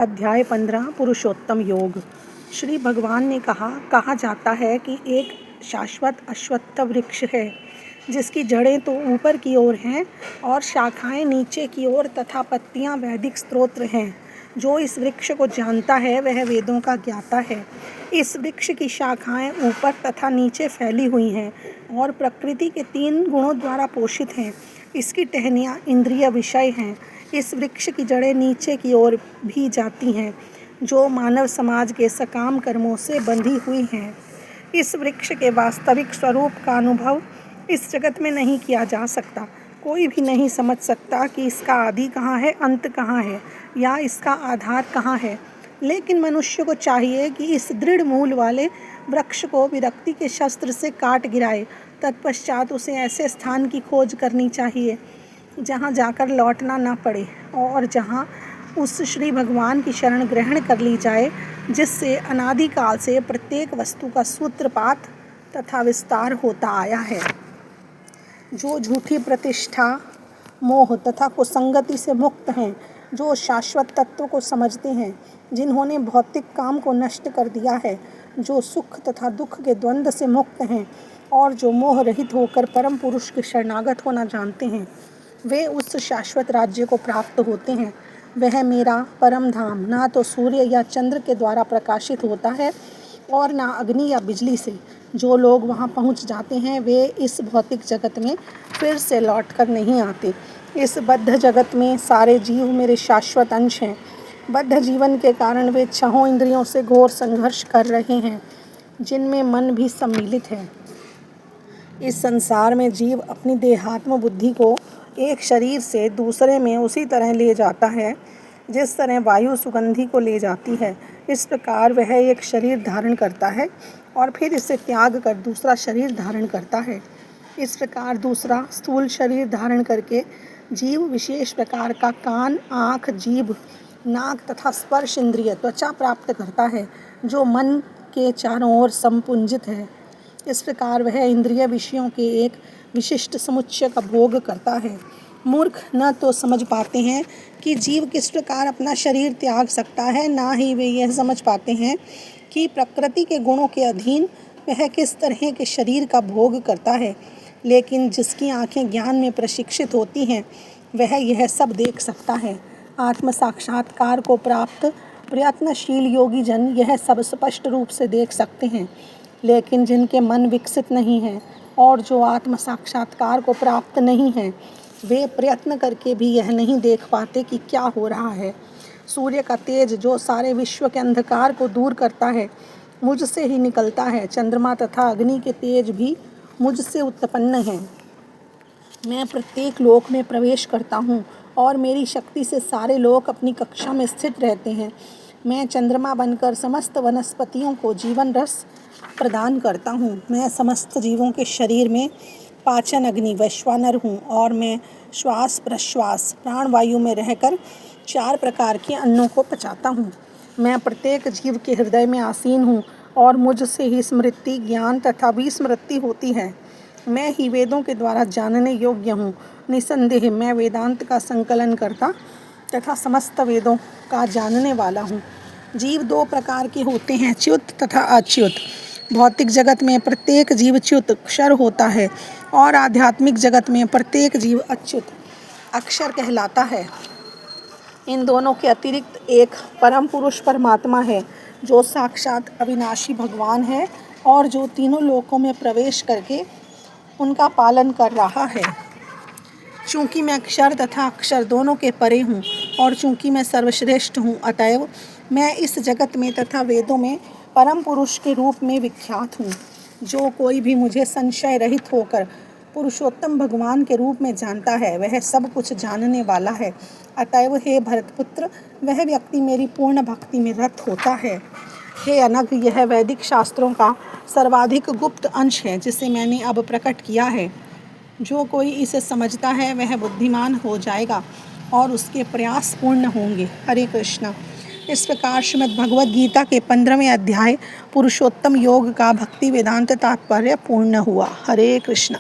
अध्याय 15 पुरुषोत्तम योग। श्री भगवान ने कहा जाता है कि एक शाश्वत अश्वत्थ वृक्ष है जिसकी जड़ें तो ऊपर की ओर हैं और शाखाएं नीचे की ओर तथा पत्तियां वैदिक स्तोत्र हैं। जो इस वृक्ष को जानता है वह वेदों का ज्ञाता है। इस वृक्ष की शाखाएं ऊपर तथा नीचे फैली हुई हैं और प्रकृति के 3 गुणों द्वारा पोषित हैं। इसकी टहनियाँ इंद्रिय विषय हैं। इस वृक्ष की जड़ें नीचे की ओर भी जाती हैं जो मानव समाज के सकाम कर्मों से बंधी हुई हैं। इस वृक्ष के वास्तविक स्वरूप का अनुभव इस जगत में नहीं किया जा सकता। कोई भी नहीं समझ सकता कि इसका आदि कहाँ है, अंत कहाँ है या इसका आधार कहाँ है। लेकिन मनुष्य को चाहिए कि इस दृढ़ मूल वाले वृक्ष को विरक्ति के शस्त्र से काट गिराए। तत्पश्चात उसे ऐसे स्थान की खोज करनी चाहिए जहाँ जाकर लौटना न पड़े और जहाँ उस श्री भगवान की शरण ग्रहण कर ली जाए जिससे अनादिकाल से प्रत्येक वस्तु का सूत्रपात तथा विस्तार होता आया है। जो झूठी प्रतिष्ठा, मोह तथा कुसंगति से मुक्त हैं, जो शाश्वत तत्व को समझते हैं, जिन्होंने भौतिक काम को नष्ट कर दिया है, जो सुख तथा दुख के द्वंद्व से मुक्त हैं और जो मोह रहित होकर परम पुरुष के शरणागत होना जानते हैं, वे उस शाश्वत राज्य को प्राप्त होते हैं। वह मेरा परम धाम ना तो सूर्य या चंद्र के द्वारा प्रकाशित होता है और ना अग्नि या बिजली से। जो लोग वहाँ पहुँच जाते हैं वे इस भौतिक जगत में फिर से लौट कर नहीं आते। इस बद्ध जगत में सारे जीव मेरे शाश्वत अंश हैं। बद्ध जीवन के कारण वे 6 इंद्रियों से घोर संघर्ष कर रहे हैं जिनमें मन भी सम्मिलित है। इस संसार में जीव अपनी देहात्म बुद्धि को एक शरीर से दूसरे में उसी तरह ले जाता है जिस तरह वायु सुगंधि को ले जाती है। इस प्रकार वह एक शरीर धारण करता है और फिर इसे त्याग कर दूसरा शरीर धारण करता है। इस प्रकार दूसरा स्थूल शरीर धारण करके जीव विशेष प्रकार का कान, आँख, जीभ, नाक तथा स्पर्श इंद्रिय त्वचा प्राप्त करता है जो मन के चारों ओर संपुंजित है। इस प्रकार वह इंद्रिय विषयों के एक विशिष्ट समुच्चय का भोग करता है। मूर्ख न तो समझ पाते हैं कि जीव किस प्रकार अपना शरीर त्याग सकता है, ना ही वे यह समझ पाते हैं कि प्रकृति के गुणों के अधीन वह किस तरह के शरीर का भोग करता है। लेकिन जिसकी आंखें ज्ञान में प्रशिक्षित होती हैं वह यह सब देख सकता है। आत्म साक्षात्कार को प्राप्त प्रयत्नशील योगी जन यह सब स्पष्ट रूप से देख सकते हैं। लेकिन जिनके मन विकसित नहीं हैं और जो आत्म साक्षात्कार को प्राप्त नहीं हैं वे प्रयत्न करके भी यह नहीं देख पाते कि क्या हो रहा है। सूर्य का तेज जो सारे विश्व के अंधकार को दूर करता है मुझसे ही निकलता है। चंद्रमा तथा अग्नि के तेज भी मुझसे उत्पन्न हैं। मैं प्रत्येक लोक में प्रवेश करता हूँ और मेरी शक्ति से सारे लोक अपनी कक्षा में स्थित रहते हैं। मैं चंद्रमा बनकर समस्त वनस्पतियों को जीवन रस प्रदान करता हूँ। मैं समस्त जीवों के शरीर में पाचन अग्नि वैश्वानर हूँ और मैं श्वास प्रश्वास प्राणवायु में रहकर 4 प्रकार के अन्नों को पचाता हूँ। मैं प्रत्येक जीव के हृदय में आसीन हूँ और मुझसे ही स्मृति, ज्ञान तथा विस्मृति होती है। मैं ही वेदों के द्वारा जानने योग्य हूँ। निसंदेह मैं वेदांत का संकलन करता तथा समस्त वेदों का जानने वाला हूँ। जीव 2 प्रकार के होते हैं, च्युत तथा अच्युत। भौतिक जगत में प्रत्येक जीव च्युत क्षर होता है और आध्यात्मिक जगत में प्रत्येक जीव अच्युत अक्षर कहलाता है। इन दोनों के अतिरिक्त एक परम पुरुष परमात्मा है जो साक्षात अविनाशी भगवान है और जो तीनों लोकों में प्रवेश करके उनका पालन कर रहा है। चूँकि मैं अक्षर तथा अक्षर दोनों के परे हूँ और चूँकि मैं सर्वश्रेष्ठ हूँ, अतएव मैं इस जगत में तथा वेदों में परम पुरुष के रूप में विख्यात हूँ। जो कोई भी मुझे संशय रहित होकर पुरुषोत्तम भगवान के रूप में जानता है वह सब कुछ जानने वाला है। अतएव हे भरतपुत्र, वह व्यक्ति मेरी पूर्ण भक्ति में रत होता है। हे अनघ, यह वैदिक शास्त्रों का सर्वाधिक गुप्त अंश है जिसे मैंने अब प्रकट किया है। जो कोई इसे समझता है वह बुद्धिमान हो जाएगा और उसके प्रयास पूर्ण होंगे। हरे कृष्णा। इस प्रकार श्रीमद् भगवद गीता के 15वें अध्याय पुरुषोत्तम योग का भक्ति वेदांत तात्पर्य पूर्ण हुआ। हरे कृष्णा।